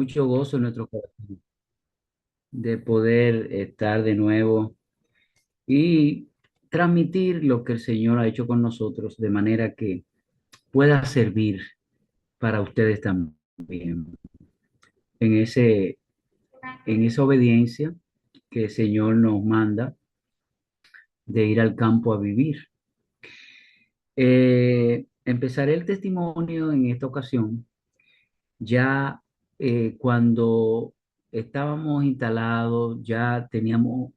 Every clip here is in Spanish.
mucho gozo en nuestro corazón de poder estar de nuevo y transmitir lo que el Señor ha hecho con nosotros de manera que pueda servir para ustedes también en en esa obediencia que el Señor nos manda de ir al campo a vivir. Empezaré el testimonio en esta ocasión ya cuando estábamos instalados, ya teníamos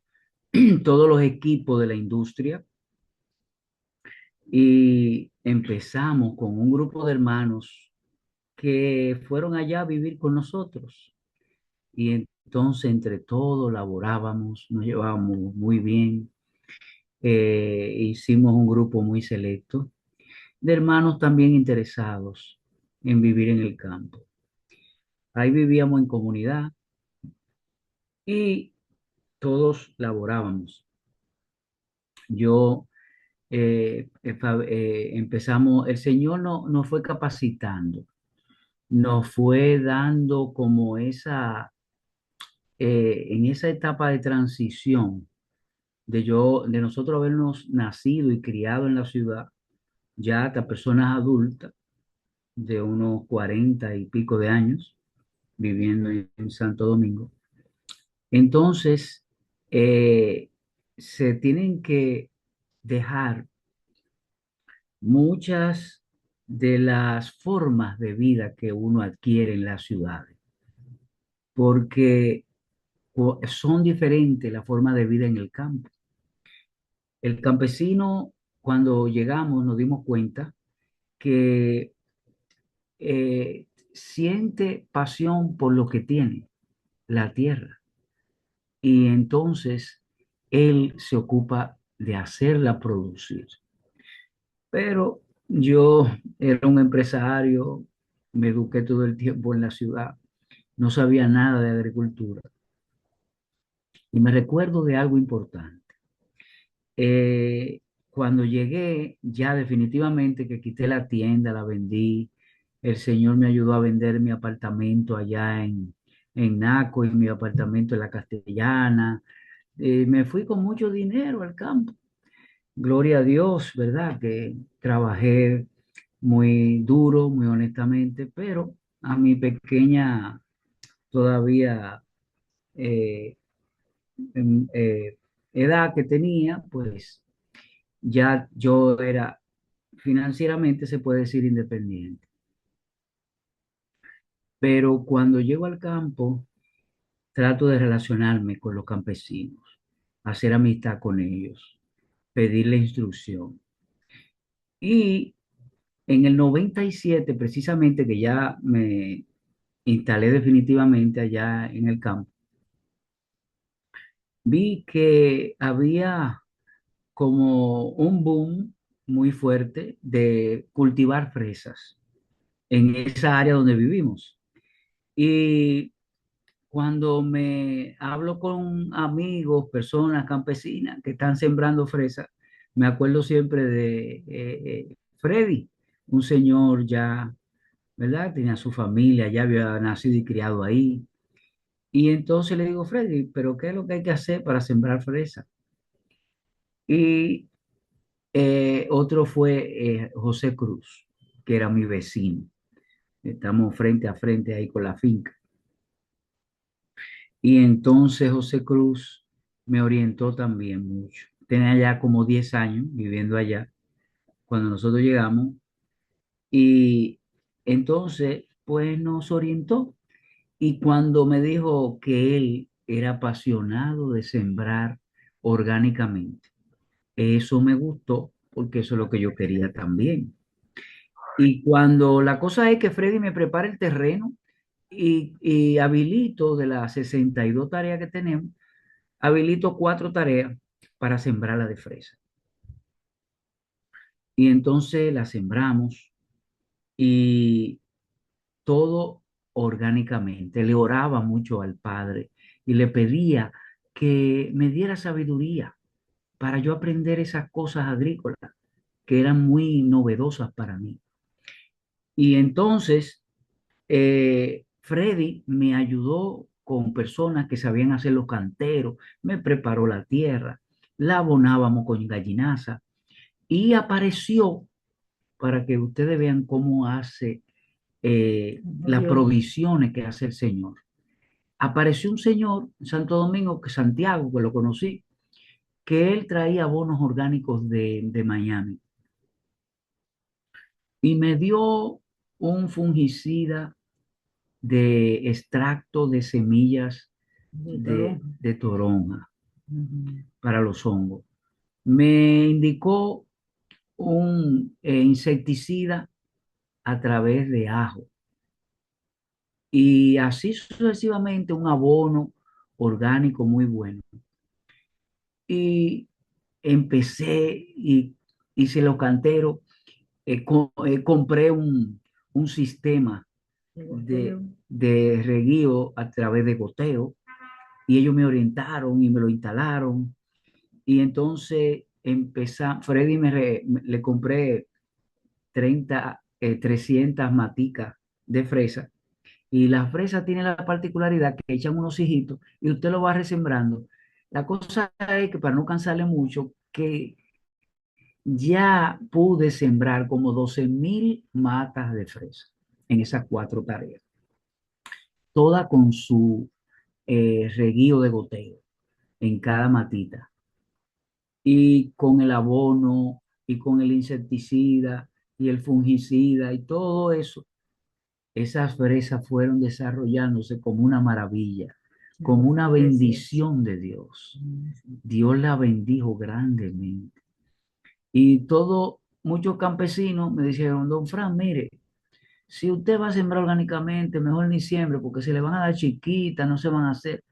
todos los equipos de la industria y empezamos con un grupo de hermanos que fueron allá a vivir con nosotros. Y entonces entre todos laborábamos, nos llevábamos muy bien. Hicimos un grupo muy selecto de hermanos también interesados en vivir en el campo. Ahí vivíamos en comunidad y todos laborábamos. Yo empezamos, el Señor nos fue capacitando, nos fue dando como en esa etapa de transición de nosotros habernos nacido y criado en la ciudad, ya hasta personas adultas de unos 40 y pico de años viviendo en Santo Domingo. Entonces, eh, se tienen que dejar muchas de las formas de vida que uno adquiere en las ciudades, porque son diferentes la forma de vida en el campo. El campesino, cuando llegamos, nos dimos cuenta que siente pasión por lo que tiene, la tierra, y entonces él se ocupa de hacerla producir. Pero yo era un empresario, me eduqué todo el tiempo en la ciudad, no sabía nada de agricultura. Y me recuerdo de algo importante. Cuando llegué, ya definitivamente que quité la tienda, la vendí. El Señor me ayudó a vender mi apartamento allá en Naco y mi apartamento en la Castellana. Me fui con mucho dinero al campo. Gloria a Dios, ¿verdad? Que trabajé muy duro, muy honestamente, pero a mi pequeña todavía eh, em- eh, edad que tenía, pues ya yo era financieramente, se puede decir, independiente. Pero cuando llego al campo, trato de relacionarme con los campesinos, hacer amistad con ellos, pedirle instrucción. Y en el 97 precisamente, que ya me instalé definitivamente allá en el campo, vi que había como un boom muy fuerte de cultivar fresas en esa área donde vivimos. Y cuando me hablo con amigos, personas campesinas que están sembrando fresas, me acuerdo siempre de Freddy, un señor ya, ¿verdad? Tenía su familia, ya había nacido y criado ahí. Y entonces le digo, Freddy, ¿pero qué es lo que hay que hacer para sembrar fresa? Y otro fue José Cruz, que era mi vecino. Estamos frente a frente ahí con la finca. Y entonces José Cruz me orientó también mucho. Tenía ya como 10 años viviendo allá cuando nosotros llegamos y entonces pues nos orientó y cuando me dijo que él era apasionado de sembrar orgánicamente, eso me gustó porque eso es lo que yo quería también. Y cuando la cosa es que Freddy me prepara el terreno y habilito de las 62 tareas que tenemos, habilito 4 tareas para sembrarla de fresa. Y entonces la sembramos y todo orgánicamente. Le oraba mucho al Padre y le pedía que me diera sabiduría para yo aprender esas cosas agrícolas que eran muy novedosas para mí. Y entonces Freddy me ayudó con personas que sabían hacer los canteros, me preparó la tierra, la abonábamos con gallinaza y apareció para que ustedes vean cómo hace las Dios. provisiones que hace el Señor. Apareció un señor en Santo Domingo, que Santiago, que lo conocí, que él traía abonos orgánicos de Miami y me dio un fungicida de extracto de semillas De todo. de toronja Ujú. para los hongos. Me indicó un insecticida a través de ajo y así sucesivamente un abono orgánico muy bueno. Y empecé y hice los canteros, compré un sistema De goteo. de reguío a través de goteo y ellos me orientaron y me lo instalaron. Y entonces Freddy le compré 300 maticas de fresa. Y la fresa tiene la particularidad que echan unos hijitos y usted lo va resembrando. La cosa es que para no cansarle mucho, que ya pude sembrar como 12.000 matas de fresa en esas 4 tareas, toda con su reguío de goteo en cada matita y con el abono y con el insecticida y el fungicida y todo eso. Esas fresas fueron desarrollándose como una maravilla, Una como cosa una preciosa. bendición de Dios. Ujú. Dios la bendijo grandemente. Y muchos campesinos me dijeron, don Fran, mire, si usted va a sembrar orgánicamente, mejor ni siembre, porque se le van a dar chiquitas, no se van a hacer.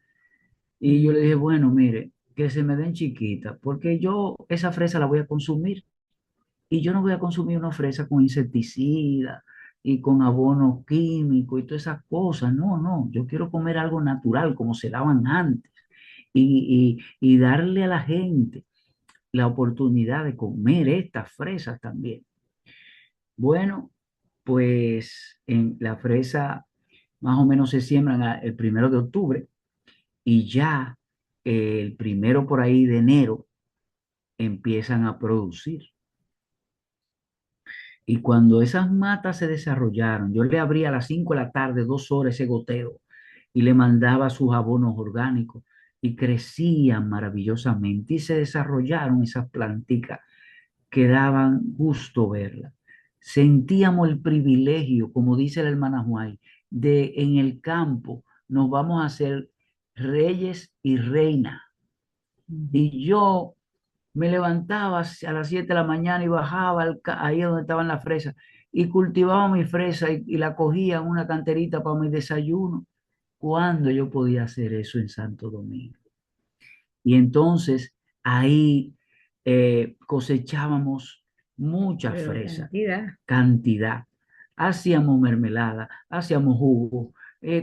Y yo le dije, Mm. bueno, mire, que se me den chiquitas, porque yo esa fresa la voy a consumir. Y yo no voy a consumir una fresa con insecticida y con abono químico y todas esas cosas. No, no, yo quiero comer algo natural, como se daban antes, y darle a la gente la oportunidad de comer estas fresas también. Bueno, pues en la fresa más o menos se siembran el 1 de octubre y ya el primero por ahí de enero empiezan a producir. Y cuando esas matas se desarrollaron, yo le abría a las 5 de la tarde, 2 horas ese goteo y le mandaba sus abonos orgánicos y crecían maravillosamente y se desarrollaron esas plantitas que daban gusto verlas. Sentíamos el privilegio, como dice la hermana Juay, de en el campo nos vamos a hacer reyes y reinas. Ujú. Y yo me levantaba a las 7 de la mañana y bajaba ahí donde estaban las fresas y cultivaba mi fresa y la cogía en una canterita para mi desayuno. ¿Cuándo yo podía hacer eso en Santo Domingo? Y entonces ahí cosechábamos mucha Pero fresa, cantidad. cantidad. Hacíamos mermelada, hacíamos jugo,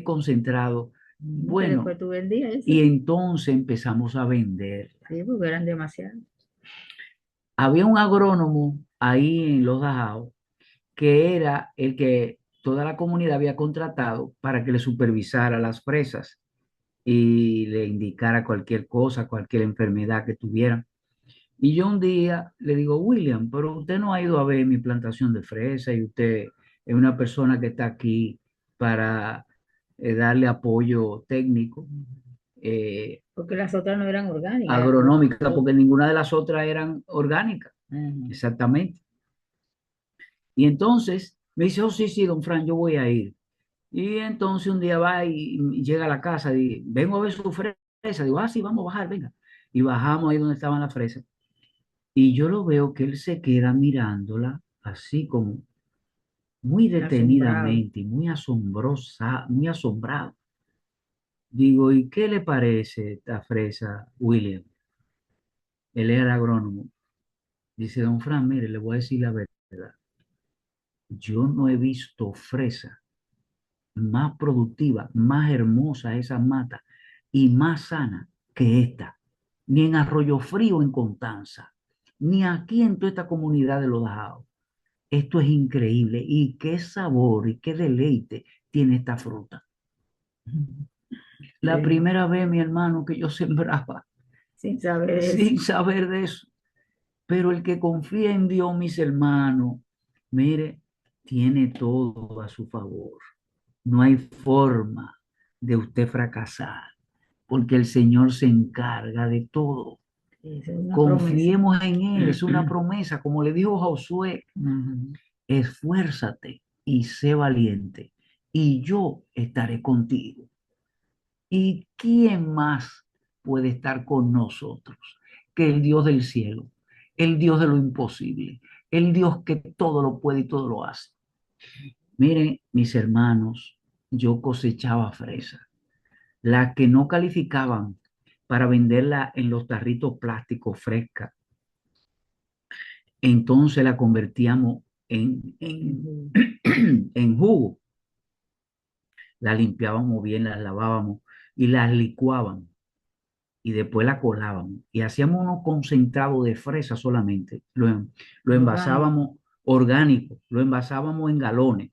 concentrado. Que Bueno, después tú vendías eso. y entonces empezamos a vender. Sí, porque eran demasiados. Había un agrónomo ahí en Los Dajaos que era el que toda la comunidad había contratado para que le supervisara las fresas y le indicara cualquier cosa, cualquier enfermedad que tuvieran. Y yo un día le digo, William, pero usted no ha ido a ver mi plantación de fresa y usted es una persona que está aquí para darle apoyo técnico, eh, Porque las otras no eran orgánicas, eran agronómica, porque ninguna de las otras eran orgánicas, Ujú. exactamente. Y entonces me dice, oh, sí, sí, don Fran, yo voy a ir. Y entonces un día va y llega a la casa y vengo a ver su fresa. Digo, ah, sí, vamos a bajar, venga. Y bajamos ahí donde estaban las fresas. Y yo lo veo que él se queda mirándola así como muy Asombrado. detenidamente y muy asombrosa, muy asombrado. Digo, ¿y qué le parece esta fresa, William? Él era agrónomo. Dice, don Fran, mire, le voy a decir la verdad. Yo no he visto fresa más productiva, más hermosa esa mata y más sana que esta, ni en Arroyo Frío en Constanza, ni aquí en toda esta comunidad de Los Dajaos. Esto es increíble y qué sabor y qué deleite tiene esta fruta. La Sí, primera vez, mi hermano, que yo sembraba sin saber eso. sin saber de eso. Pero el que confía en Dios, mis hermanos, mire, tiene todo a su favor. No hay forma de usted fracasar, porque el Señor se encarga de todo. Esa es una promesa. Confiemos en Él, es una promesa, como le dijo Josué, Ujú. esfuérzate y sé valiente, y yo estaré contigo. ¿Y quién más puede estar con nosotros que el Dios del cielo, el Dios de lo imposible, el Dios que todo lo puede y todo lo hace? Miren, mis hermanos, yo cosechaba fresa, las que no calificaban para venderla en los tarritos plásticos fresca, entonces la convertíamos Ujú. en jugo, la limpiábamos bien, las lavábamos y las licuábamos y después la colábamos y hacíamos unos concentrados de fresa solamente. Lo Orgánico. envasábamos orgánico, lo envasábamos en galones.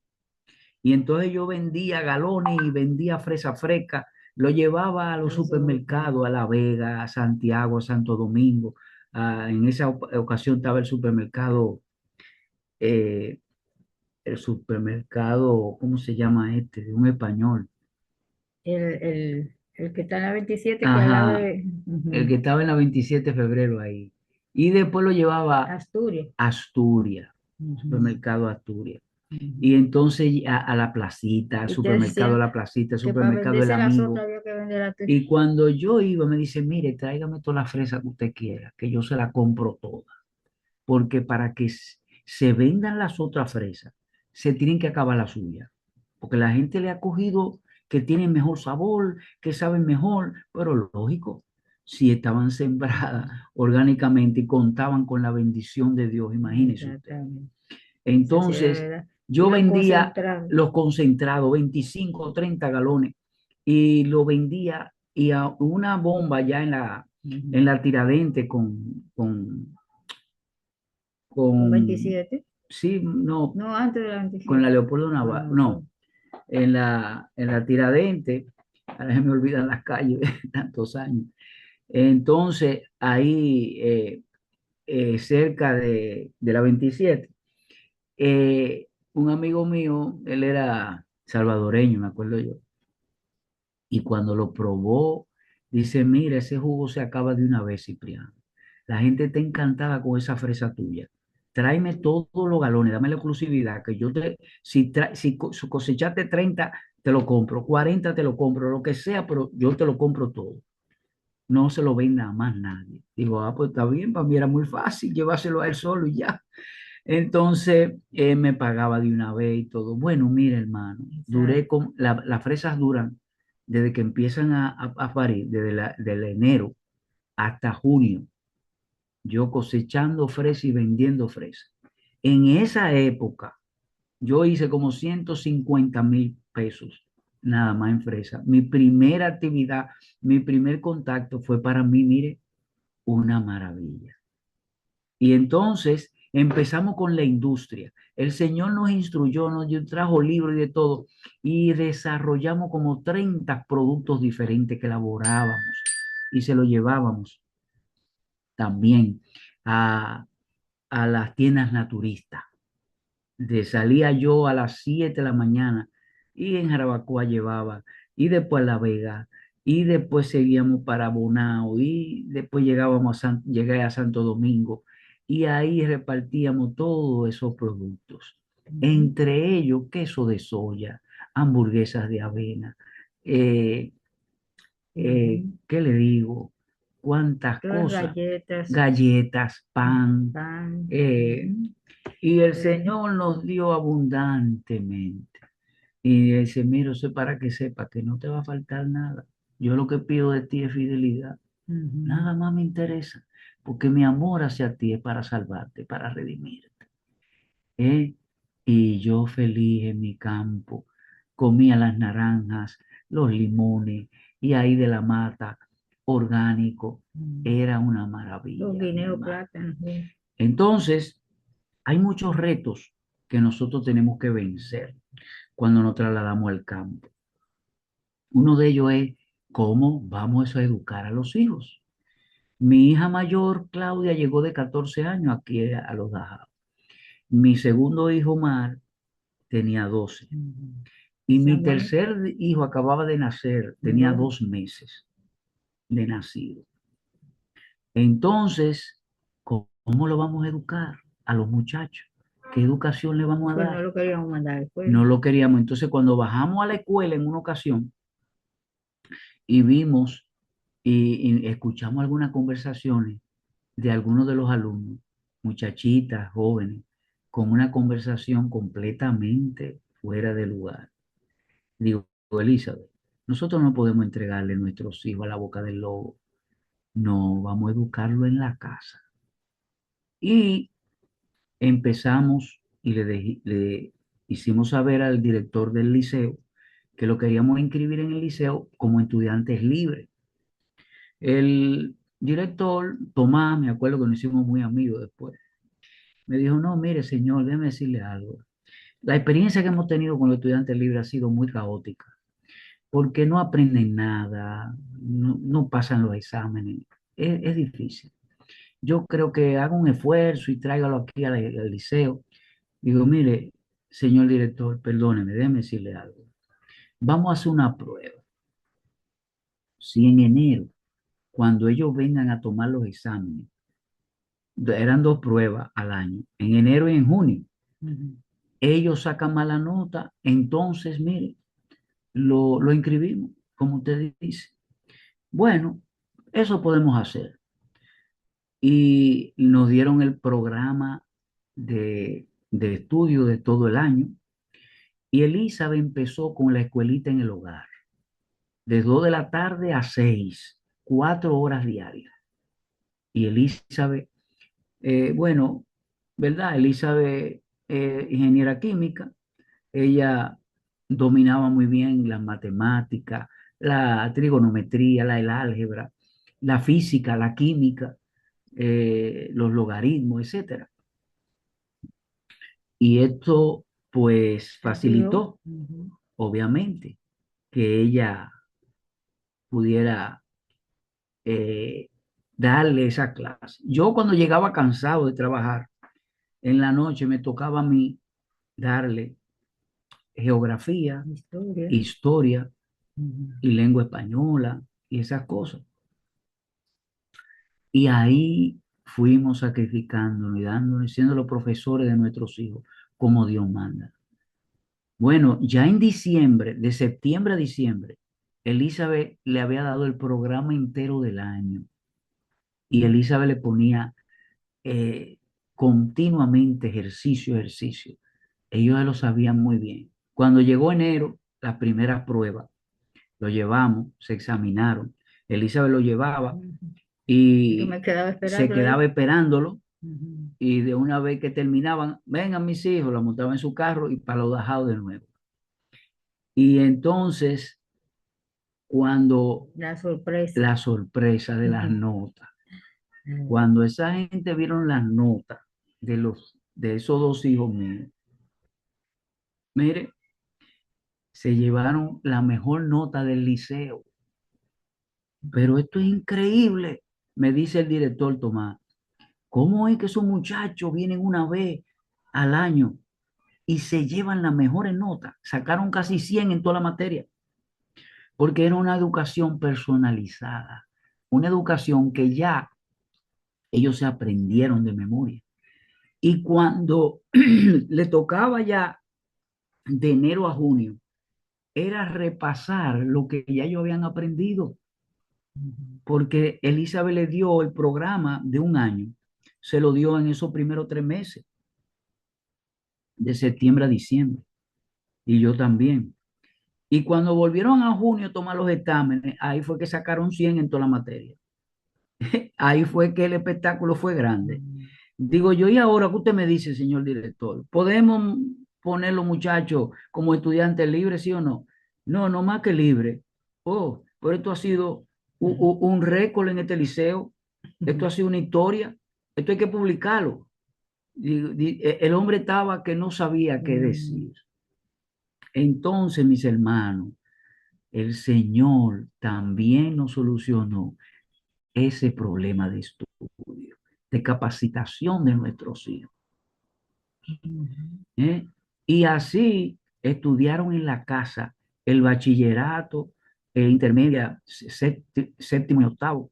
Y entonces yo vendía galones y vendía fresa fresca, lo llevaba a los Eso es supermercados, a La Vega, a Santiago, a Santo Domingo. En esa ocasión estaba eh, el supermercado, ¿cómo se llama este? De un español. el que está en la 27 que al lado Ajá, de el ujú, que estaba en la 27 de febrero ahí. Y después lo llevaba Asturias. a Asturias, Ujú, supermercado Asturias. Y ujú. entonces a la placita, al Y te supermercado decían La Placita, el que para supermercado El venderse las otras Amigo. había que vender a ti. Y cuando yo iba, me dice, mire, tráigame toda la fresa que usted quiera, que yo se la compro toda. Porque para que se vendan las otras fresas, se tienen que acabar las suyas. Porque la gente le ha cogido que tienen mejor sabor, que saben mejor, pero lógico, si estaban sembradas orgánicamente y contaban con la bendición de Dios, imagínese usted. Exactamente. Eso sí es Entonces, verdad. Y yo los vendía concentrados. los concentrados, 25 o 30 galones, y lo vendía y a una bomba ya en Ujú. la Tiradente Con con, 27. sí, no, No, antes de la con la 27. Leopoldo Ah, Navarro, no, pues. no, en la Tiradente, ahora se me olvidan las calles, tantos años. Entonces, ahí cerca de la 27, un amigo mío, él era salvadoreño, me acuerdo yo, y cuando lo probó, dice, mira, ese jugo se acaba de una vez, Cipriano. La gente está encantada con esa fresa tuya. Tráeme todos los galones, dame la exclusividad, que yo si cosechaste 30 te lo compro, 40 te lo compro, lo que sea, pero yo te lo compro todo. No se lo venda a más nadie. Digo, pues está bien, para mí era muy fácil llevárselo a él solo y ya. Entonces, él me pagaba de una vez y todo. Bueno, mira, hermano, Exacto. las fresas duran desde que empiezan a parir, desde enero hasta junio, yo cosechando fresa y vendiendo fresa. En esa época, yo hice como 150.000 pesos nada más en fresa. Mi primera actividad, mi primer contacto fue para mí, mire, una maravilla. Y entonces empezamos con la industria. El Señor nos instruyó, trajo libros y de todo, y desarrollamos como 30 productos diferentes que elaborábamos y se los llevábamos también a, a las tiendas naturistas. Salía yo a las 7 de la mañana y en Jarabacoa llevaba, y después a La Vega, y después seguíamos para Bonao, y después llegué a Santo Domingo, y ahí repartíamos todos esos productos. Ujú, Entre ellos, queso de soya, hamburguesas de avena, eh, ujú. ¿qué le digo? ¿Cuántas Todas cosas? galletas, Galletas, pan, pan. eh, Ujú. y el Sí. Señor nos dio abundantemente. Y dice, mira, eso es para que sepa que no te va a faltar nada. Yo lo que pido de ti es fidelidad. Ujú. Nada más me interesa, porque mi amor hacia ti es para salvarte, para redimirte. ¿Eh? Y yo feliz en mi campo, comía las naranjas, los limones, y ahí de la mata, orgánico, Mm. era una Los maravilla, mi guineos hermano. plátanos. Sí. Entonces, hay muchos retos que nosotros tenemos que vencer cuando nos trasladamos al campo. Uno de ellos es cómo vamos a educar a los hijos. Mi hija mayor, Claudia, llegó de 14 años aquí a Los Dajabos. Mi segundo hijo, Mar, tenía 12. Ujú. Y mi Samuel, tercer hijo acababa de nacer, tenía no, 2 meses de nacido. Entonces, ¿cómo lo vamos a educar a los muchachos? ¿Qué educación le vamos a pues no dar? lo queríamos mandar a la escuela. No lo queríamos. Entonces, cuando bajamos a la escuela en una ocasión y vimos y escuchamos algunas conversaciones de algunos de los alumnos, muchachitas, jóvenes, con una conversación completamente fuera de lugar. Digo, Elizabeth, nosotros no podemos entregarle nuestros hijos a la boca del lobo. No, vamos a educarlo en la casa. Y empezamos y le hicimos saber al director del liceo que lo queríamos inscribir en el liceo como estudiantes libres. El director, Tomás, me acuerdo que nos hicimos muy amigos después, me dijo, no, mire, señor, déjeme decirle algo. La experiencia que hemos tenido con los estudiantes libres ha sido muy caótica, porque no aprenden nada, no pasan los exámenes, es difícil. Yo creo que haga un esfuerzo y tráigalo aquí al liceo. Digo, mire, señor director, perdóneme, déjeme decirle algo. Vamos a hacer una prueba. Si en enero, cuando ellos vengan a tomar los exámenes, eran 2 pruebas al año, en enero y en junio, Ujú. ellos sacan mala nota, entonces, mire, lo inscribimos, como usted dice. Bueno, eso podemos hacer. Y nos dieron el programa de estudio de todo el año. Y Elizabeth empezó con la escuelita en el hogar, de 2 de la tarde a 6, 4 horas diarias. Y Elizabeth, bueno, ¿verdad? Elizabeth, ingeniera química, ella dominaba muy bien las matemáticas, la trigonometría, el álgebra, la física, la química, los logaritmos, etcétera. Y esto, pues, Ayudó. facilitó, Ujú. obviamente, que ella pudiera eh, darle esa clase. Yo cuando llegaba cansado de trabajar, en la noche me tocaba a mí darle geografía, Historia. historia Ujú. y lengua española y esas cosas. Y ahí fuimos sacrificándonos y dándonos, siendo los profesores de nuestros hijos, como Dios manda. Bueno, ya en diciembre, de septiembre a diciembre, Elizabeth le había dado el programa entero del año y Elizabeth le ponía eh, continuamente ejercicio, ejercicio. Ellos lo sabían muy bien. Cuando llegó enero, las primeras pruebas, lo llevamos, se examinaron. Elizabeth lo llevaba Ujú. Yo me y quedaba se esperando ahí. quedaba esperándolo Ujú. y de una vez que terminaban, vengan mis hijos, la montaba en su carro y para los Dajao de nuevo. Y entonces, cuando La sorpresa. la sorpresa de las Ujú. notas, Mm. cuando esa gente vieron las notas de esos 2 hijos míos, mire, se llevaron la mejor nota del liceo. Pero esto es increíble, me dice el director Tomás. ¿Cómo es que esos muchachos vienen una vez al año y se llevan las mejores notas? Sacaron casi 100 en toda la materia, porque era una educación personalizada, una educación que ya ellos se aprendieron de memoria. Y cuando le tocaba ya de enero a junio, era repasar lo que ya ellos habían aprendido, Ujú. porque Elizabeth le dio el programa de un año, se lo dio en esos primeros 3 meses, de septiembre a diciembre, y yo también. Y cuando volvieron a junio a tomar los exámenes, ahí fue que sacaron 100 en toda la materia. Ahí fue que el espectáculo fue grande. Mm. Digo yo, ¿y ahora qué usted me dice, señor director? ¿Podemos poner los muchachos como estudiantes libres, sí o no? No, no más que libre. Oh, pero esto ha sido un récord en este liceo. Esto ha sido una historia. Esto hay que publicarlo. El hombre estaba que no sabía qué Mm. decir. Entonces, mis hermanos, el Señor también nos solucionó ese problema de estudio, de capacitación de nuestros hijos. Ujú. ¿Eh? Y así estudiaron en la casa el bachillerato, intermedia, séptimo y octavo,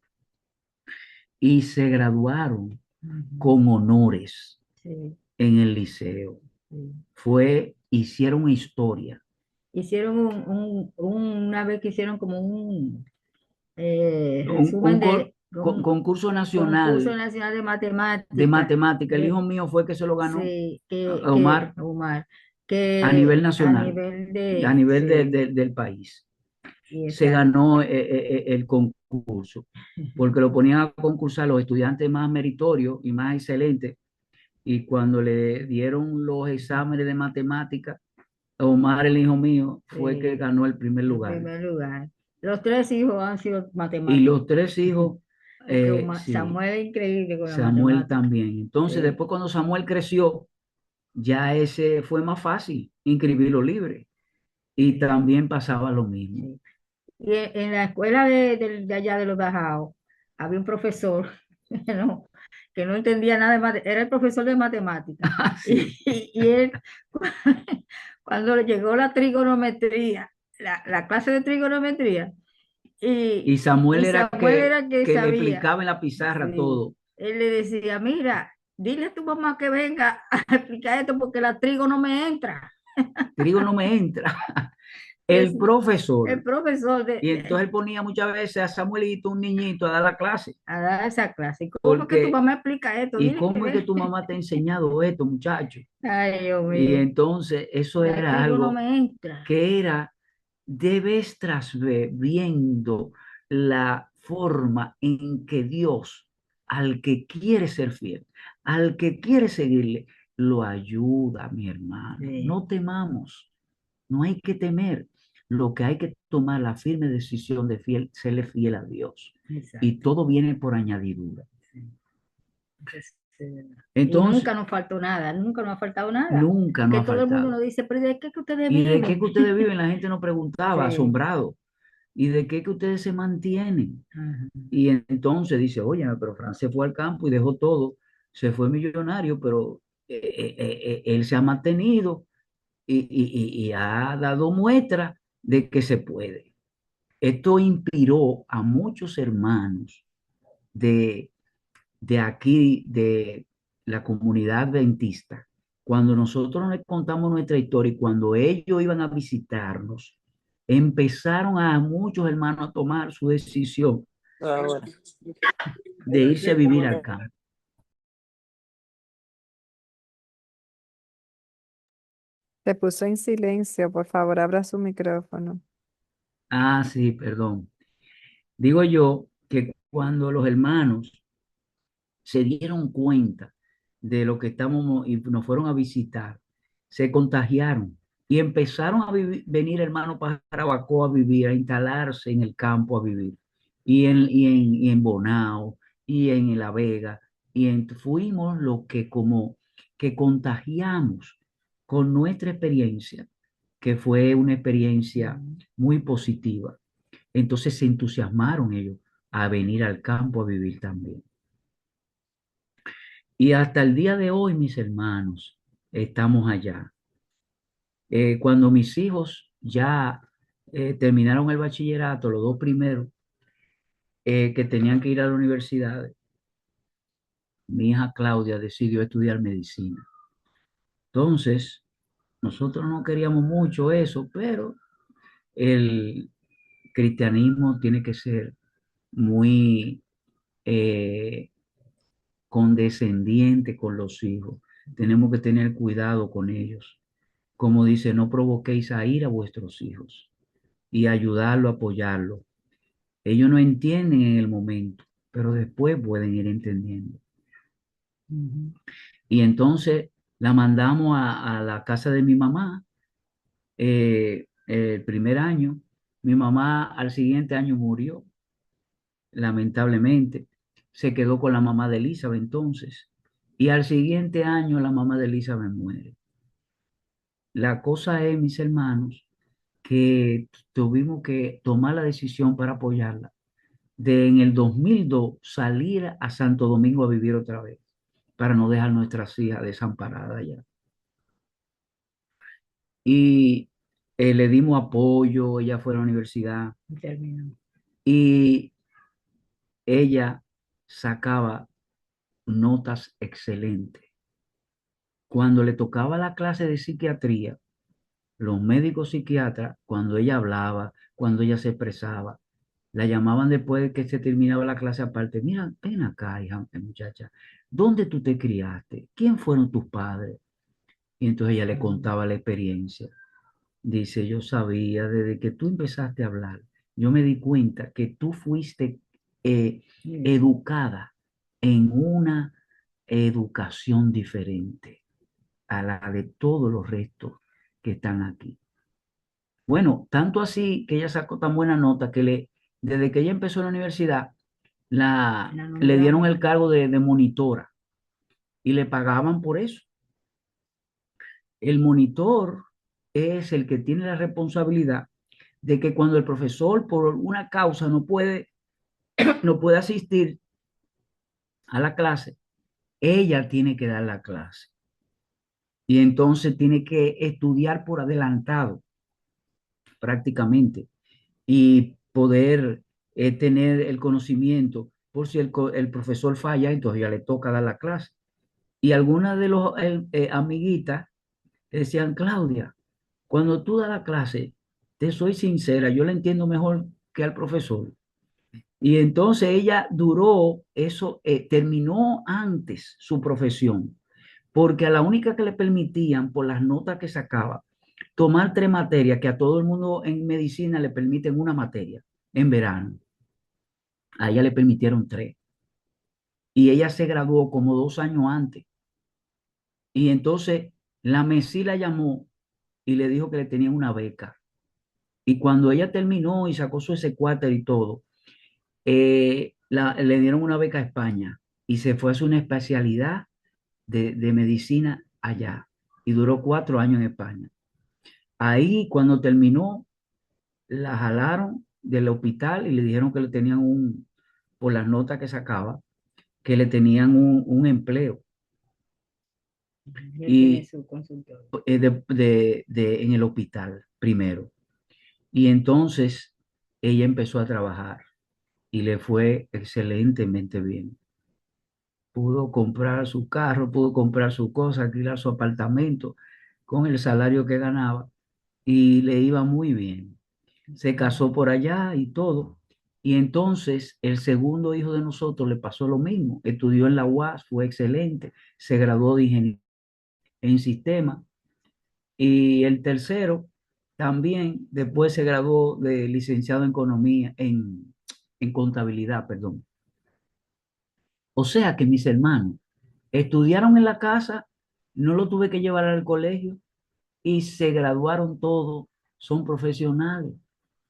y se graduaron Ujú. con honores Sí, en el liceo. sí. Hicieron historia, Hicieron una vez que hicieron como un un, resumen un de concurso concurso nacional nacional de de matemáticas. matemática. El hijo mío fue que se lo ganó, Sí, Omar, Omar, a nivel que a nacional, nivel a de, nivel sí, del país. sí, Se exacto. ganó el concurso, porque lo ponían a concursar los estudiantes más meritorios y más excelentes. Y cuando le dieron los exámenes de matemática, Omar, el hijo mío, fue que Sí, ganó el primer en lugar. primer lugar. Los tres hijos han sido Y matemáticos, los tres hijos, porque sí, Samuel es increíble con la Samuel matemática. también. Entonces, Sí, después cuando Samuel creció, ya ese fue más fácil inscribirlo libre. Y sí, también pasaba lo mismo. sí. Y en la escuela de allá de los Dajao, había un profesor que no entendía nada de matemáticas, era el profesor de matemáticas. Sí. Y él, cuando le llegó la trigonometría, la clase de trigonometría, Y y Samuel era Samuel era el que que le sabía, explicaba en la pizarra sí, todo. él le decía, mira, dile a tu mamá que venga a explicar esto porque la trigo no me entra. Trigo no me entra. Y El es el profesor. profesor Y entonces él ponía muchas veces a Samuelito, un niñito, a dar la clase. a dar esa clase. ¿Cómo es que tu Porque, mamá explica esto? ¿y Dile que cómo es que venga. tu mamá te ha enseñado esto, muchacho? Ay, Dios Y mío, entonces eso la era trigo no algo me entra. que era de vez tras vez, viendo la forma en que Dios, al que quiere ser fiel, al que quiere seguirle, lo ayuda, mi hermano. Sí, No temamos, no hay que temer. Lo que hay que tomar la firme decisión de serle fiel a Dios. Y exacto. todo viene por añadidura. Sí, es verdad. Y Entonces, nunca nos faltó nada, nunca nos ha faltado nada. nunca Que nos ha todo el mundo faltado. nos dice, pero ¿de qué que ustedes ¿Y de qué viven? que ustedes viven? La gente nos preguntaba, Sí. asombrado. ¿Y de qué que ustedes se mantienen? Ajá. Y entonces dice, oye, pero Fran se fue al campo y dejó todo, se fue millonario, pero él se ha mantenido y ha dado muestra de que se puede. Esto inspiró a muchos hermanos de, de aquí, de la comunidad adventista. Cuando nosotros les contamos nuestra historia y cuando ellos iban a visitarnos, empezaron a muchos hermanos a tomar su decisión Ahora. de irse a vivir al campo. Se puso en silencio, por favor, abra su micrófono. Ah, sí, perdón. Digo yo que cuando los hermanos se dieron cuenta de lo que estamos y nos fueron a visitar, se contagiaron y empezaron a venir hermanos para Jarabacoa a vivir, a instalarse en el campo a vivir, y en Bonao, y en La Vega, fuimos los que como que contagiamos con nuestra experiencia, que fue una experiencia Ujú. muy positiva. Entonces se entusiasmaron ellos a venir al campo a vivir también. Y hasta el día de hoy, mis hermanos, estamos allá. Cuando mis hijos ya terminaron el bachillerato, los dos primeros, que tenían que ir a la universidad, mi hija Claudia decidió estudiar medicina. Entonces, nosotros no queríamos mucho eso, pero el cristianismo tiene que ser muy eh, condescendiente con los hijos. Tenemos que tener cuidado con ellos. Como dice, no provoquéis a ir a vuestros hijos y ayudarlo, apoyarlo. Ellos no entienden en el momento, pero después pueden ir entendiendo. Ujú. Y entonces la mandamos a la casa de mi mamá el primer año. Mi mamá al siguiente año murió, lamentablemente. Se quedó con la mamá de Elizabeth entonces. Y al siguiente año la mamá de Elizabeth muere. La cosa es, mis hermanos, que tuvimos que tomar la decisión para apoyarla de en el 2002 salir a Santo Domingo a vivir otra vez, para no dejar nuestras hijas desamparadas ya. Y le dimos apoyo, ella fue a la universidad Terminó. y ella sacaba notas excelentes. Cuando le tocaba la clase de psiquiatría, los médicos psiquiatras, cuando ella hablaba, cuando ella se expresaba, la llamaban después de que se terminaba la clase aparte. Mira, ven acá, hija, muchacha, ¿dónde tú te criaste? ¿Quién fueron tus padres? Y entonces ella le contaba la experiencia. Dice, yo sabía desde que tú empezaste a hablar, yo me di cuenta que tú fuiste educada en una educación diferente a la de todos los restos que están aquí. Bueno, tanto así que ella sacó tan buena nota que desde que ella empezó en la universidad, le dieron el cargo de monitora y le pagaban por eso. El monitor es el que tiene la responsabilidad de que cuando el profesor por una causa no puede asistir a la clase, ella tiene que dar la clase. Y entonces tiene que estudiar por adelantado prácticamente y poder tener el conocimiento por si el profesor falla, entonces ya le toca dar la clase. Y algunas de los amiguitas decían, Claudia, cuando tú das la clase, te soy sincera, yo la entiendo mejor que al profesor. Y entonces ella duró eso, terminó antes su profesión, porque a la única que le permitían, por las notas que sacaba, tomar 3 materias, que a todo el mundo en medicina le permiten una materia en verano. A ella le permitieron 3. Y ella se graduó como 2 años antes. Y entonces la MESI la llamó y le dijo que le tenían una beca. Y cuando ella terminó y sacó su S4 y todo, le dieron una beca a España y se fue a hacer una especialidad de medicina allá. Y duró 4 años en España. Ahí, cuando terminó, la jalaron del hospital y le dijeron que le tenían por las notas que sacaba, que le tenían un empleo. Y su consultorio. en el hospital primero. Y entonces ella empezó a trabajar y le fue excelentemente bien. Pudo comprar su carro, pudo comprar su cosa, alquilar su apartamento con el salario que ganaba y le iba muy bien. Se casó por allá y todo. Y entonces el segundo hijo de nosotros le pasó lo mismo. Estudió en la UAS, fue excelente, se graduó de ingeniero en sistema. Y el tercero también después se graduó de licenciado en economía, en contabilidad, perdón. O sea que mis hermanos estudiaron en la casa, no lo tuve que llevar al colegio y se graduaron todos, son profesionales.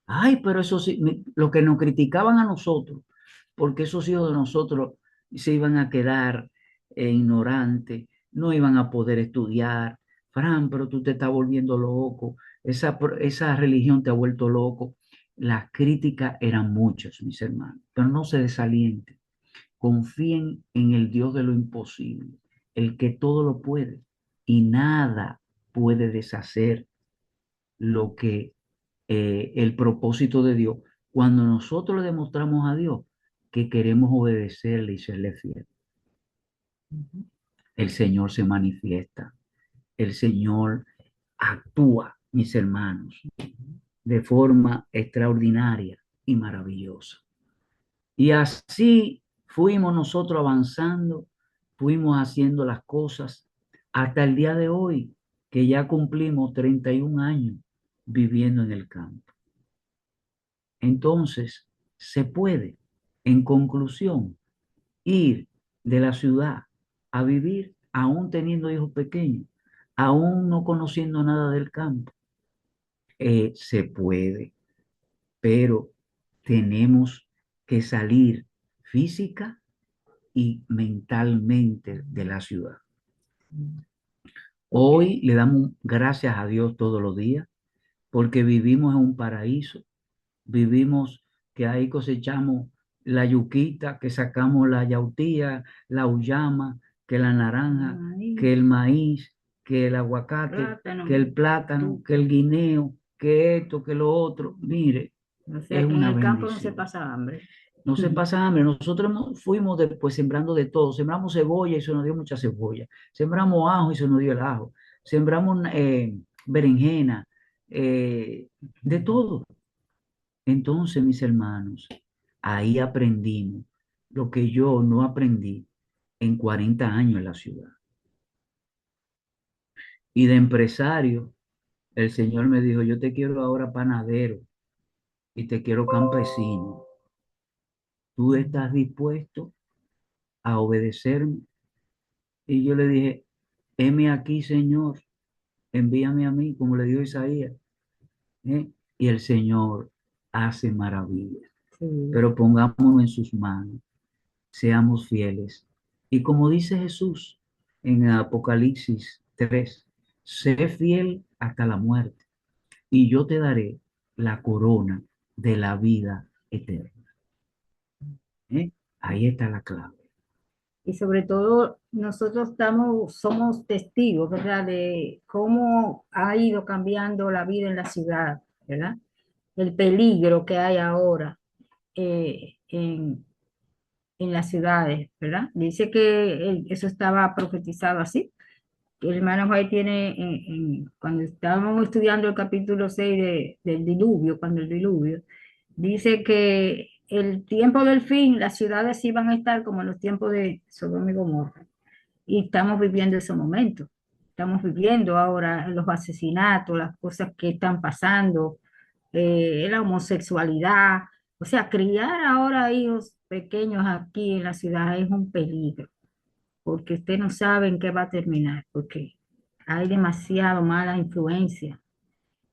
Ay, pero eso sí, lo que nos criticaban a nosotros, porque esos hijos de nosotros se iban a quedar ignorantes, no iban a poder estudiar. Fran, pero tú te estás volviendo loco, esa religión te ha vuelto loco. Las críticas eran muchas, mis hermanos, pero no se desalienten. Confíen en el Dios de lo imposible, el que todo lo puede y nada puede deshacer lo que el propósito de Dios cuando nosotros le demostramos a Dios que queremos obedecerle y serle fiel. El Señor se manifiesta, el Señor actúa, mis hermanos, de forma extraordinaria y maravillosa. Y así fuimos nosotros avanzando, fuimos haciendo las cosas hasta el día de hoy, que ya cumplimos 31 años viviendo en el campo. Entonces, se puede, en conclusión, ir de la ciudad a vivir, aún teniendo hijos pequeños, aún no conociendo nada del campo. Se puede, pero tenemos que salir física y mentalmente de la ciudad. Hoy le damos gracias a Dios todos los días porque vivimos en un paraíso, vivimos que ahí cosechamos la yuquita, que sacamos la yautía, la uyama, que la naranja, que el maíz, que el aguacate, que el plátano, que el guineo, que esto, que lo otro. Mire, O es sea que en una el campo no se bendición. pasa hambre. No se pasa hambre. Nosotros fuimos después sembrando de todo. Sembramos cebolla y eso nos dio mucha cebolla. Sembramos ajo y eso nos dio el ajo. Sembramos berenjena, de todo. Entonces, mis hermanos, ahí aprendimos lo que yo no aprendí en 40 años en la ciudad. Y de empresario, el Señor me dijo, yo te quiero ahora panadero y te quiero campesino. ¿Tú estás dispuesto a obedecerme? Y yo le dije, heme aquí, Señor, envíame a mí, como le dio Isaías. ¿Eh? Y el Señor hace maravillas. Sí. Pero pongámonos en sus manos, seamos fieles. Y como dice Jesús en Apocalipsis 3, sé fiel hasta la muerte y yo te daré la corona de la vida eterna. ¿Eh? Ahí está la clave. Y sobre todo nosotros somos testigos, ¿verdad? De cómo ha ido cambiando la vida en la ciudad, ¿verdad? El peligro que hay ahora eh, en, en las ciudades, ¿verdad? Dice que eso estaba profetizado así. El hermano Juan tiene, cuando estábamos estudiando el capítulo 6 del diluvio, cuando el diluvio, dice que el tiempo del fin, las ciudades iban a estar como en los tiempos de Sodoma y Gomorra. Y estamos viviendo ese momento. Estamos viviendo ahora los asesinatos, las cosas que están pasando, la homosexualidad. O sea, criar ahora hijos pequeños aquí en la ciudad es un peligro, porque usted no sabe en qué va a terminar, porque hay demasiado mala influencia.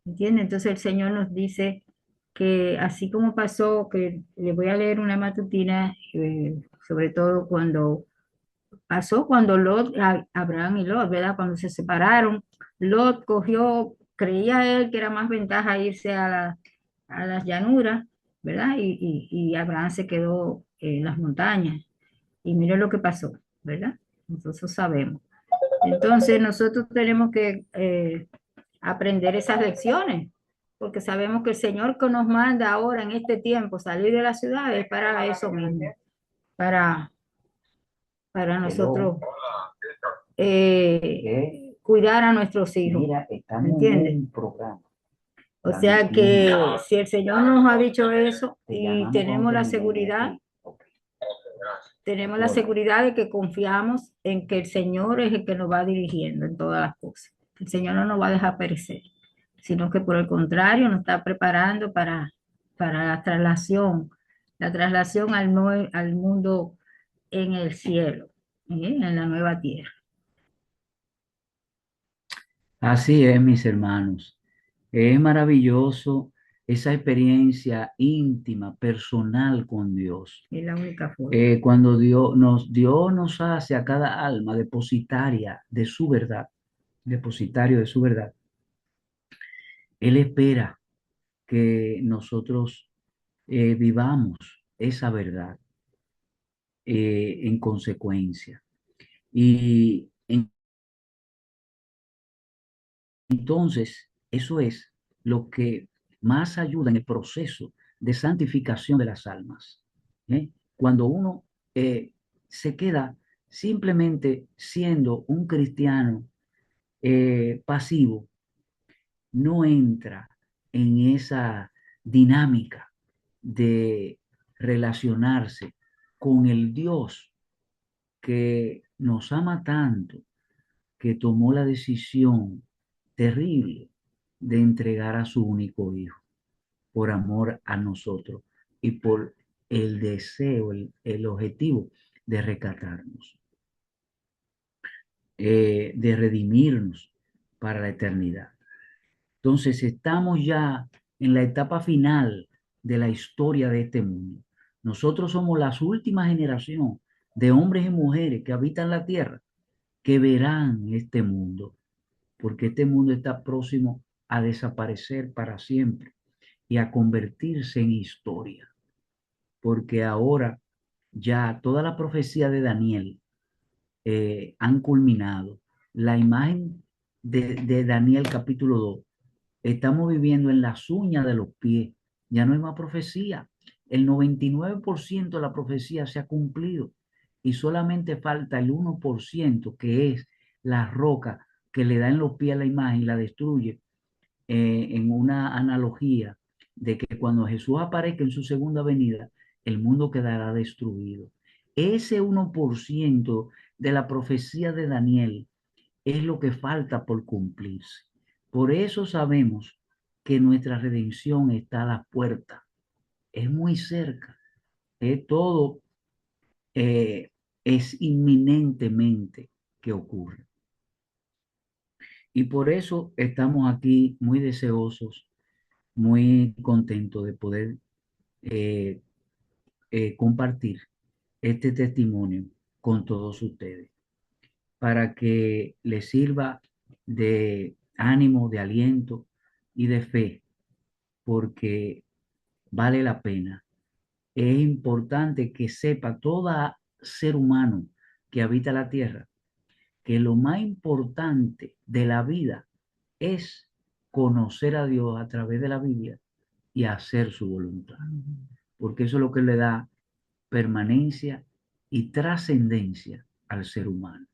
¿Entiende? Entonces el Señor nos dice que así como pasó, que le voy a leer una matutina, sobre todo cuando pasó cuando Abraham y Lot, ¿verdad? Cuando se separaron, Lot cogió, creía él que era más ventaja irse a las llanuras, ¿verdad? Y Abraham se quedó en las montañas. Y mire lo que pasó, ¿verdad? Nosotros sabemos. Entonces nosotros tenemos que aprender esas lecciones, porque sabemos que el Señor que nos manda ahora en este tiempo salir de las ciudades para eso mismo, para, para nosotros cuidar a nuestros hijos. Mira, ¿Me estamos en entiendes? un programa O sea que si el Señor nos ha dicho eso te y llamamos tenemos cuando la terminemos seguridad, aquí. Ok. tenemos la Hola. seguridad de que confiamos en que el Señor es el que nos va dirigiendo en todas las cosas. El Señor no nos va a dejar perecer, sino que por el contrario nos está preparando para la traslación al mundo en el cielo, en la nueva tierra. Así es, mis hermanos. Es maravilloso esa experiencia íntima, personal con Dios. Es la única forma. Cuando Dios nos hace a cada alma depositaria de su verdad, depositario de su verdad, Él espera que nosotros vivamos esa verdad en consecuencia. Y entonces, eso es lo que más ayuda en el proceso de santificación de las almas. ¿Eh? Cuando uno se queda simplemente siendo un cristiano pasivo, no entra en esa dinámica de relacionarse con el Dios que nos ama tanto, que tomó la decisión terrible de entregar a su único hijo por amor a nosotros y por el deseo, el objetivo de rescatarnos, de redimirnos para la eternidad. Entonces estamos ya en la etapa final de la historia de este mundo. Nosotros somos la última generación de hombres y mujeres que habitan la tierra que verán este mundo, porque este mundo está próximo a desaparecer para siempre y a convertirse en historia, porque ahora ya toda la profecía de Daniel han culminado. La imagen de Daniel capítulo 2, estamos viviendo en las uñas de los pies, ya no hay más profecía. El 99% de la profecía se ha cumplido y solamente falta el 1% que es la roca que le da en los pies a la imagen y la destruye, en una analogía de que cuando Jesús aparezca en su segunda venida, el mundo quedará destruido. Ese 1% de la profecía de Daniel es lo que falta por cumplirse. Por eso sabemos que nuestra redención está a la puerta, es muy cerca, todo eh, es inminentemente que ocurre. Y por eso estamos aquí muy deseosos, muy contentos de poder eh, compartir este testimonio con todos ustedes, para que les sirva de ánimo, de aliento y de fe, porque vale la pena. Es importante que sepa todo ser humano que habita la tierra que lo más importante de la vida es conocer a Dios a través de la Biblia y hacer su voluntad, porque eso es lo que le da permanencia y trascendencia al ser humano.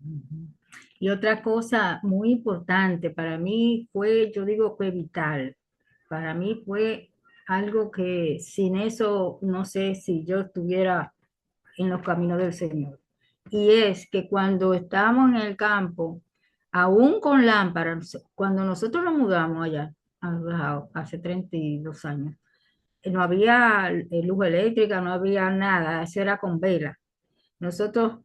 Y otra cosa muy importante para mí fue, yo digo, fue vital. Para mí fue algo que sin eso no sé si yo estuviera en los caminos del Señor. Y es que cuando estábamos en el campo, aún con lámparas, cuando nosotros nos mudamos allá, hace 32 años, no había luz eléctrica, no había nada, eso era con vela. Nosotros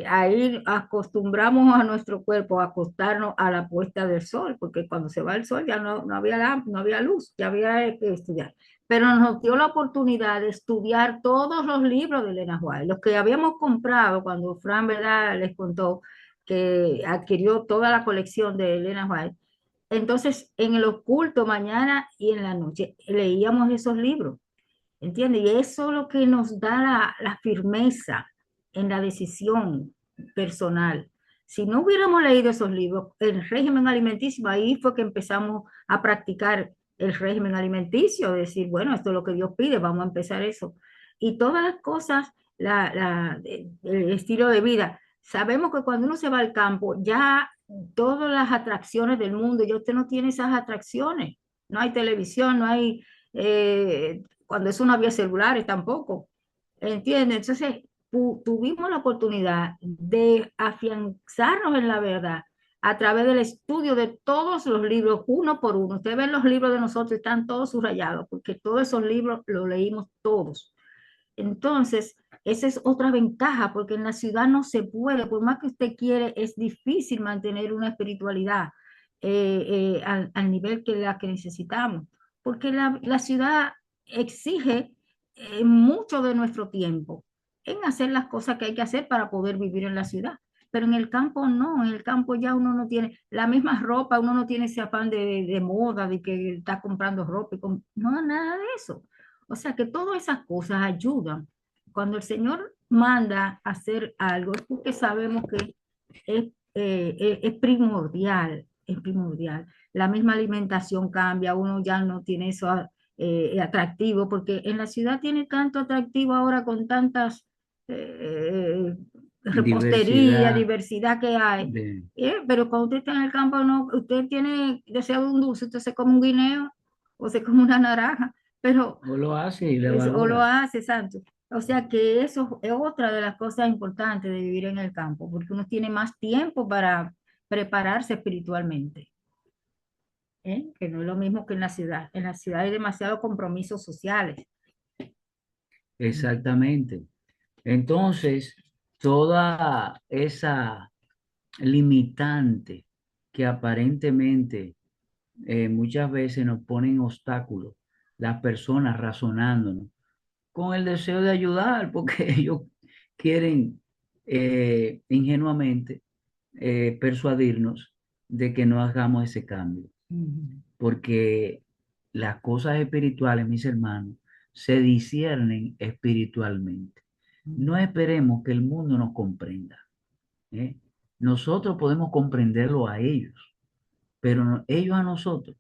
ahí acostumbramos a nuestro cuerpo a acostarnos a la puesta del sol, porque cuando se va el sol ya no había, no había luz, ya había que estudiar. Pero nos dio la oportunidad de estudiar todos los libros de Elena White, los que habíamos comprado cuando Fran, ¿verdad?, les contó que adquirió toda la colección de Elena White. Entonces, en el oculto, mañana y en la noche, leíamos esos libros. ¿Entiendes? Y eso es lo que nos da la firmeza en la decisión personal. Si no hubiéramos leído esos libros, el régimen alimenticio, ahí fue que empezamos a practicar el régimen alimenticio, decir, bueno, esto es lo que Dios pide, vamos a empezar eso. Y todas las cosas, el estilo de vida. Sabemos que cuando uno se va al campo, ya todas las atracciones del mundo, ya usted no tiene esas atracciones. No hay televisión, no hay cuando eso no había celulares tampoco, ¿entiendes? Entonces tuvimos la oportunidad de afianzarnos en la verdad a través del estudio de todos los libros, uno por uno. Ustedes ven los libros de nosotros, están todos subrayados, porque todos esos libros los leímos todos. Entonces, esa es otra ventaja, porque en la ciudad no se puede, por más que usted quiere, es difícil mantener una espiritualidad al nivel que la que necesitamos, porque la ciudad exige mucho de nuestro tiempo en hacer las cosas que hay que hacer para poder vivir en la ciudad. Pero en el campo no, en el campo ya uno no tiene la misma ropa, uno no tiene ese afán de moda, de que está comprando ropa, no, nada de eso. O sea que todas esas cosas ayudan. Cuando el Señor manda hacer algo es porque sabemos que es primordial, es primordial. La misma alimentación cambia, uno ya no tiene eso atractivo, porque en la ciudad tiene tanto atractivo ahora con tantas repostería, Diversidad diversidad que hay. de, Pero cuando usted está en el campo, no, usted tiene deseo de un dulce, usted se come un guineo o se come una naranja, pero o lo hace y le o lo valora. hace, santo. O sea que eso es otra de las cosas importantes de vivir en el campo, porque uno tiene más tiempo para prepararse espiritualmente, ¿eh? Que no es lo mismo que en la ciudad. En la ciudad hay demasiados compromisos sociales. Exactamente. Entonces, toda esa limitante que aparentemente muchas veces nos ponen obstáculos, las personas razonándonos, con el deseo de ayudar, porque ellos quieren ingenuamente persuadirnos de que no hagamos ese cambio. Ujú. porque las cosas espirituales, mis hermanos, se disciernen espiritualmente. No esperemos que el mundo nos comprenda, ¿eh? Nosotros podemos comprenderlo a ellos, pero ellos a nosotros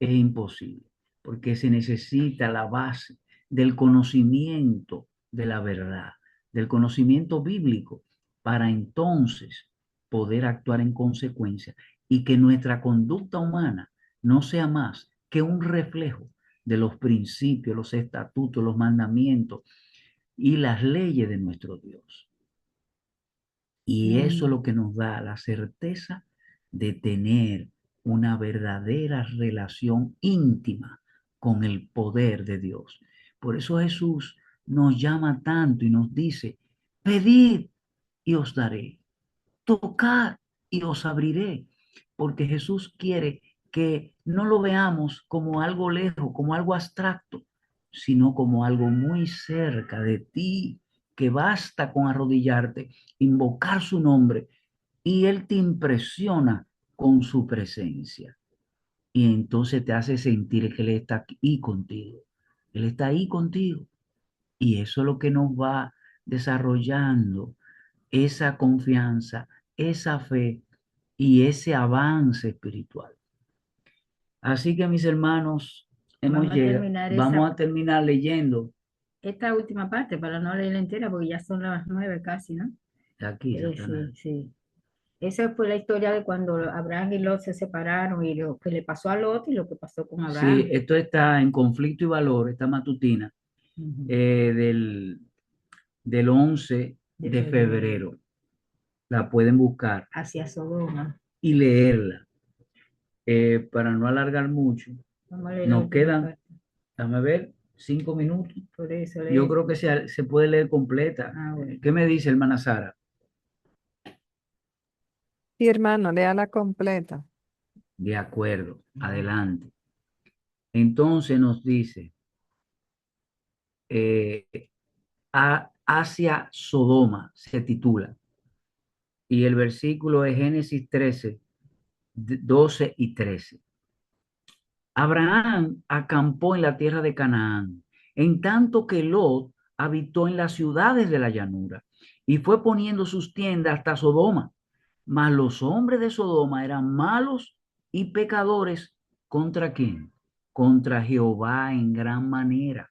es imposible, porque se necesita la base del conocimiento de la verdad, del conocimiento bíblico, para entonces poder actuar en consecuencia y que nuestra conducta humana no sea más que un reflejo de los principios, los estatutos, los mandamientos y las leyes de nuestro Dios. Y eso es Mm. lo que nos da la certeza de tener una verdadera relación íntima con el poder de Dios. Por eso Jesús nos llama tanto y nos dice, pedid y os daré, tocad y os abriré, porque Jesús quiere que no lo veamos como algo lejos, como algo abstracto, sino como algo muy cerca de ti, que basta con arrodillarte, invocar su nombre y Él te impresiona con su presencia. Y entonces te hace sentir que Él está aquí contigo. Él está ahí contigo. Y eso es lo que nos va desarrollando esa confianza, esa fe y ese avance espiritual. Así que mis hermanos, hemos Vamos a llegado, terminar vamos a terminar leyendo esta última parte para no leerla entera porque ya son las 9 casi, ¿no? aquí, Satanás. Sí, sí. Esa fue la historia de cuando Abraham y Lot se separaron y lo que le pasó a Lot y lo que pasó con Sí, Abraham. esto está en conflicto y valor, esta matutina, Ujú. eh, del, del 11 De de febrero. febrero. La pueden buscar Hacia Sodoma. y leerla. Para no alargar mucho, Vamos a leer la nos última quedan, parte. déjame ver, 5 minutos. Por eso Yo lee. creo que se puede leer completa. Ah, bueno. ¿Qué me dice, hermana Sara? Sí, hermano, léala completa. De acuerdo, adelante. Entonces nos dice, eh, hacia Sodoma se titula, y el versículo es Génesis 13, 12 y 13. Abraham acampó en la tierra de Canaán, en tanto que Lot habitó en las ciudades de la llanura, y fue poniendo sus tiendas hasta Sodoma. Mas los hombres de Sodoma eran malos y pecadores. ¿Contra quién? Contra Jehová en gran manera.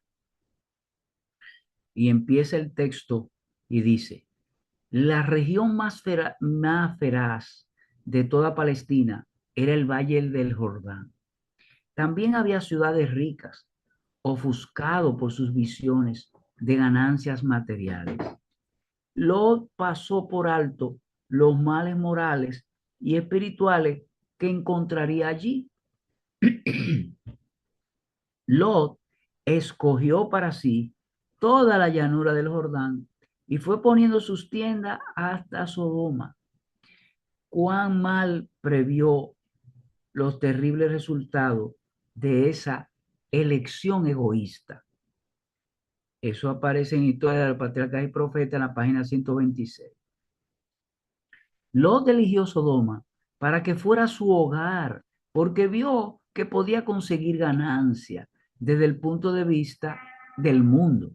Y empieza el texto y dice, la región más feraz de toda Palestina era el valle del Jordán. También había ciudades ricas, ofuscado por sus visiones de ganancias materiales. Lot pasó por alto los males morales y espirituales que encontraría allí. Lot escogió para sí toda la llanura del Jordán y fue poniendo sus tiendas hasta Sodoma. Cuán mal previó los terribles resultados de esa elección egoísta. Eso aparece en Historia de los Patriarcas y Profetas en la página 126. Lot eligió Sodoma para que fuera su hogar, porque vio que podía conseguir ganancia desde el punto de vista del mundo.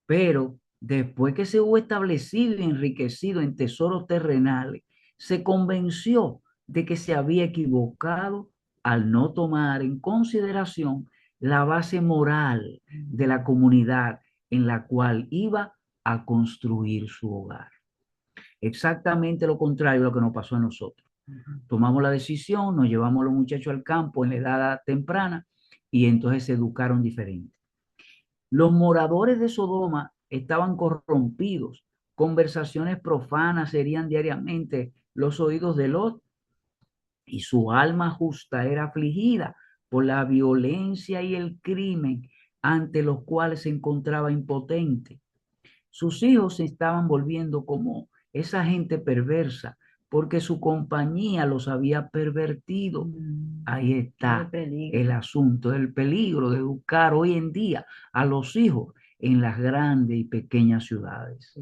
Pero después que se hubo establecido y enriquecido en tesoros terrenales, se convenció de que se había equivocado al no tomar en consideración la base moral de la comunidad en la cual iba a construir su hogar. Exactamente lo contrario de lo que nos pasó a nosotros. Tomamos la decisión, nos llevamos a los muchachos al campo en la edad temprana y entonces se educaron diferente. Los moradores de Sodoma estaban corrompidos, conversaciones profanas herían diariamente los oídos de Lot y su alma justa era afligida por la violencia y el crimen ante los cuales se encontraba impotente. Sus hijos se estaban volviendo como esa gente perversa, porque su compañía los había pervertido. Ahí Qué está el peligro. asunto del peligro de educar hoy en día a los hijos en las grandes y pequeñas ciudades.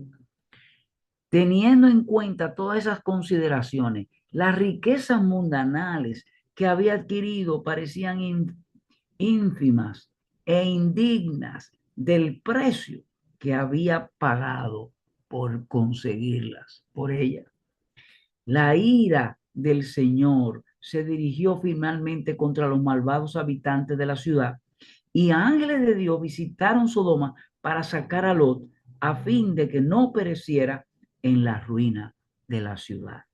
Teniendo en cuenta todas esas consideraciones, las riquezas mundanales que había adquirido parecían ínfimas e indignas del precio que había pagado por conseguirlas por ella. La ira del Señor se dirigió finalmente contra los malvados habitantes de la ciudad y ángeles de Dios visitaron Sodoma para sacar a Lot a fin de que no pereciera en la ruina de la ciudad.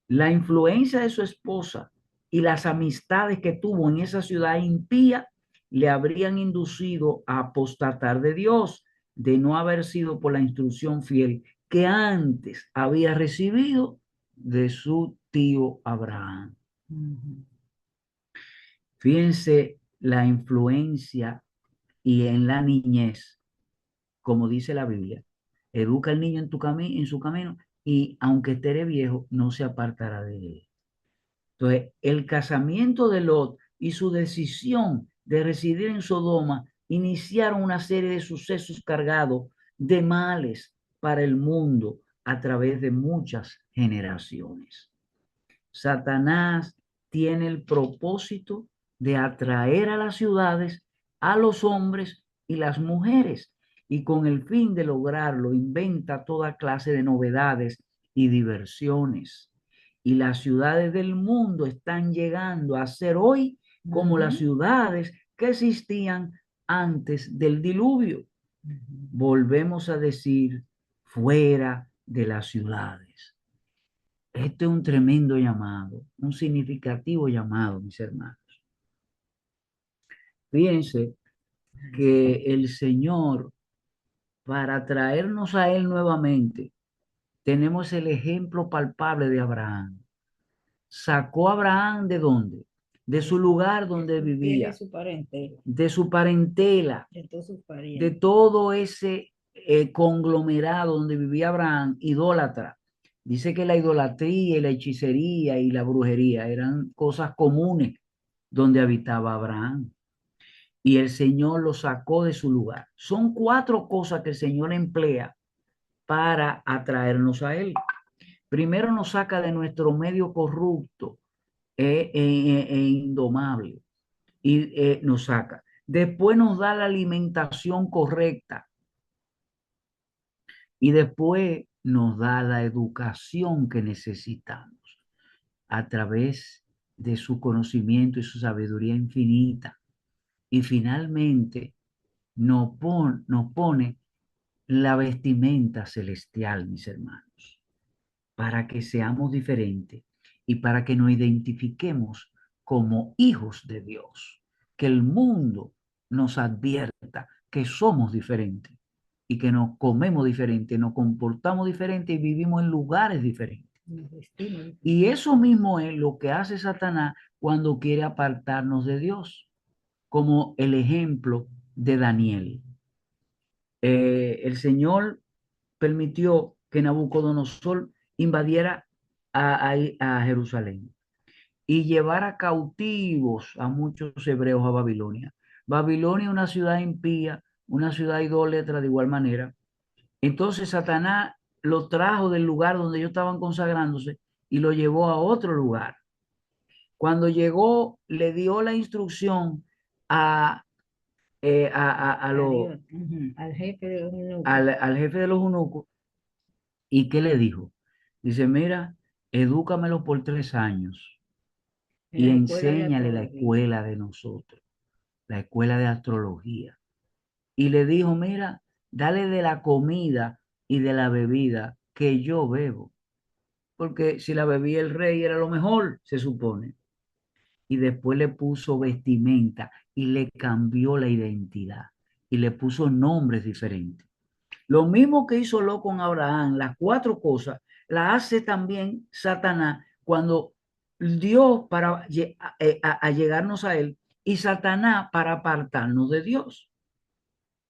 La influencia de su esposa y las amistades que tuvo en esa ciudad impía le habrían inducido a apostatar de Dios, de no haber sido por la instrucción fiel que antes había recibido de su tío Abraham. Fíjense la influencia y en la niñez, como dice la Biblia, educa al niño en su camino y aunque esté viejo, no se apartará de él. Entonces, el casamiento de Lot y su decisión de residir en Sodoma iniciaron una serie de sucesos cargados de males para el mundo a través de muchas generaciones. Satanás tiene el propósito de atraer a las ciudades a los hombres y las mujeres, y con el fin de lograrlo inventa toda clase de novedades y diversiones. Y las ciudades del mundo están llegando a ser hoy como las ciudades que existían antes del diluvio. Volvemos a decir, fuera de las ciudades. Este es un tremendo llamado, un significativo llamado, mis hermanos. Fíjense que el Señor, para traernos a Él nuevamente, tenemos el ejemplo palpable de Abraham. Sacó a Abraham ¿de dónde? De su lugar donde vivía, De su parentela, de su parentela, de todos sus de parientes. todo ese conglomerado donde vivía Abraham, idólatra. Dice que la idolatría y la hechicería y la brujería eran cosas comunes donde habitaba Abraham. Y el Señor lo sacó de su lugar. Son 4 cosas que el Señor emplea para atraernos a Él. Primero nos saca de nuestro medio corrupto indomable y nos saca. Después nos da la alimentación correcta y después nos da la educación que necesitamos a través de su conocimiento y su sabiduría infinita. Y finalmente nos pone la vestimenta celestial, mis hermanos, para que seamos diferentes y para que nos identifiquemos como hijos de Dios, que el mundo nos advierta que somos diferentes y que nos comemos diferente, nos comportamos diferente y vivimos en lugares diferentes. Y eso mismo es lo que hace Satanás cuando quiere apartarnos de Dios, como el ejemplo de Daniel. El Señor permitió que Nabucodonosor invadiera a Jerusalén y llevara cautivos a muchos hebreos a Babilonia. Babilonia es una ciudad impía, una ciudad idólatra de igual manera. Entonces Satanás lo trajo del lugar donde ellos estaban consagrándose y lo llevó a otro lugar. Cuando llegó, le dio la instrucción a, al jefe de los eunucos. al jefe de los eunucos. ¿Y qué le dijo? Dice, mira, edúcamelo por 3 años y enséñale la escuela de nosotros, la escuela de astrología. Y le dijo, mira, dale de la comida y de la bebida que yo bebo. Porque si la bebía el rey era lo mejor, se supone. Y después le puso vestimenta y le cambió la identidad y le puso nombres diferentes. Lo mismo que hizo Lot con Abraham, las 4 cosas, las hace también Satanás cuando Dios para llegarnos a él y Satanás para apartarnos de Dios.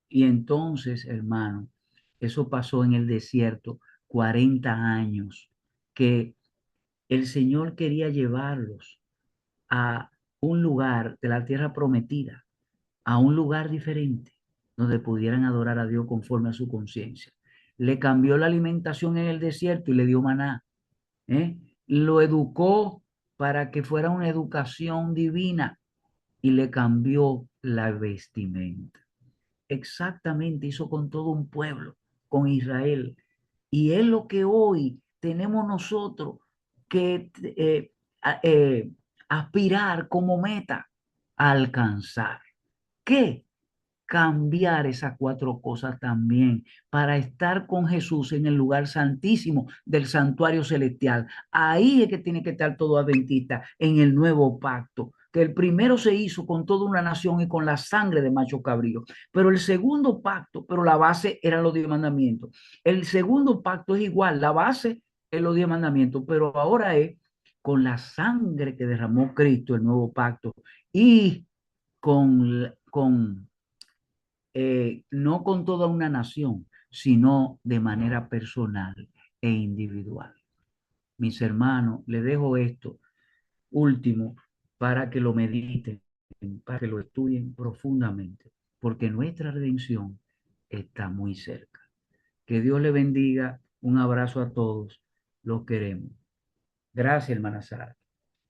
Y entonces, hermano, eso pasó en el desierto 40 años, que el Señor quería llevarlos a un lugar de la tierra prometida, a un lugar diferente, donde pudieran adorar a Dios conforme a su conciencia. Le cambió la alimentación en el desierto y le dio maná. ¿eh? Lo educó para que fuera una educación divina y le cambió la vestimenta. Exactamente hizo con todo un pueblo, con Israel. Y es lo que hoy tenemos nosotros que aspirar como meta a alcanzar. ¿Qué? Cambiar esas cuatro cosas también para estar con Jesús en el lugar santísimo del santuario celestial. Ahí es que tiene que estar todo adventista, en el nuevo pacto, que el primero se hizo con toda una nación y con la sangre de macho cabrío, pero el segundo pacto, pero la base eran los 10 mandamientos. El segundo pacto es igual, la base es los 10 mandamientos, pero ahora es con la sangre que derramó Cristo, el nuevo pacto, y no con toda una nación, sino de manera personal e individual. Mis hermanos, les dejo esto último para que lo mediten, para que lo estudien profundamente, porque nuestra redención está muy cerca. Que Dios le bendiga. Un abrazo a todos. Los queremos. Gracias, hermana Sara.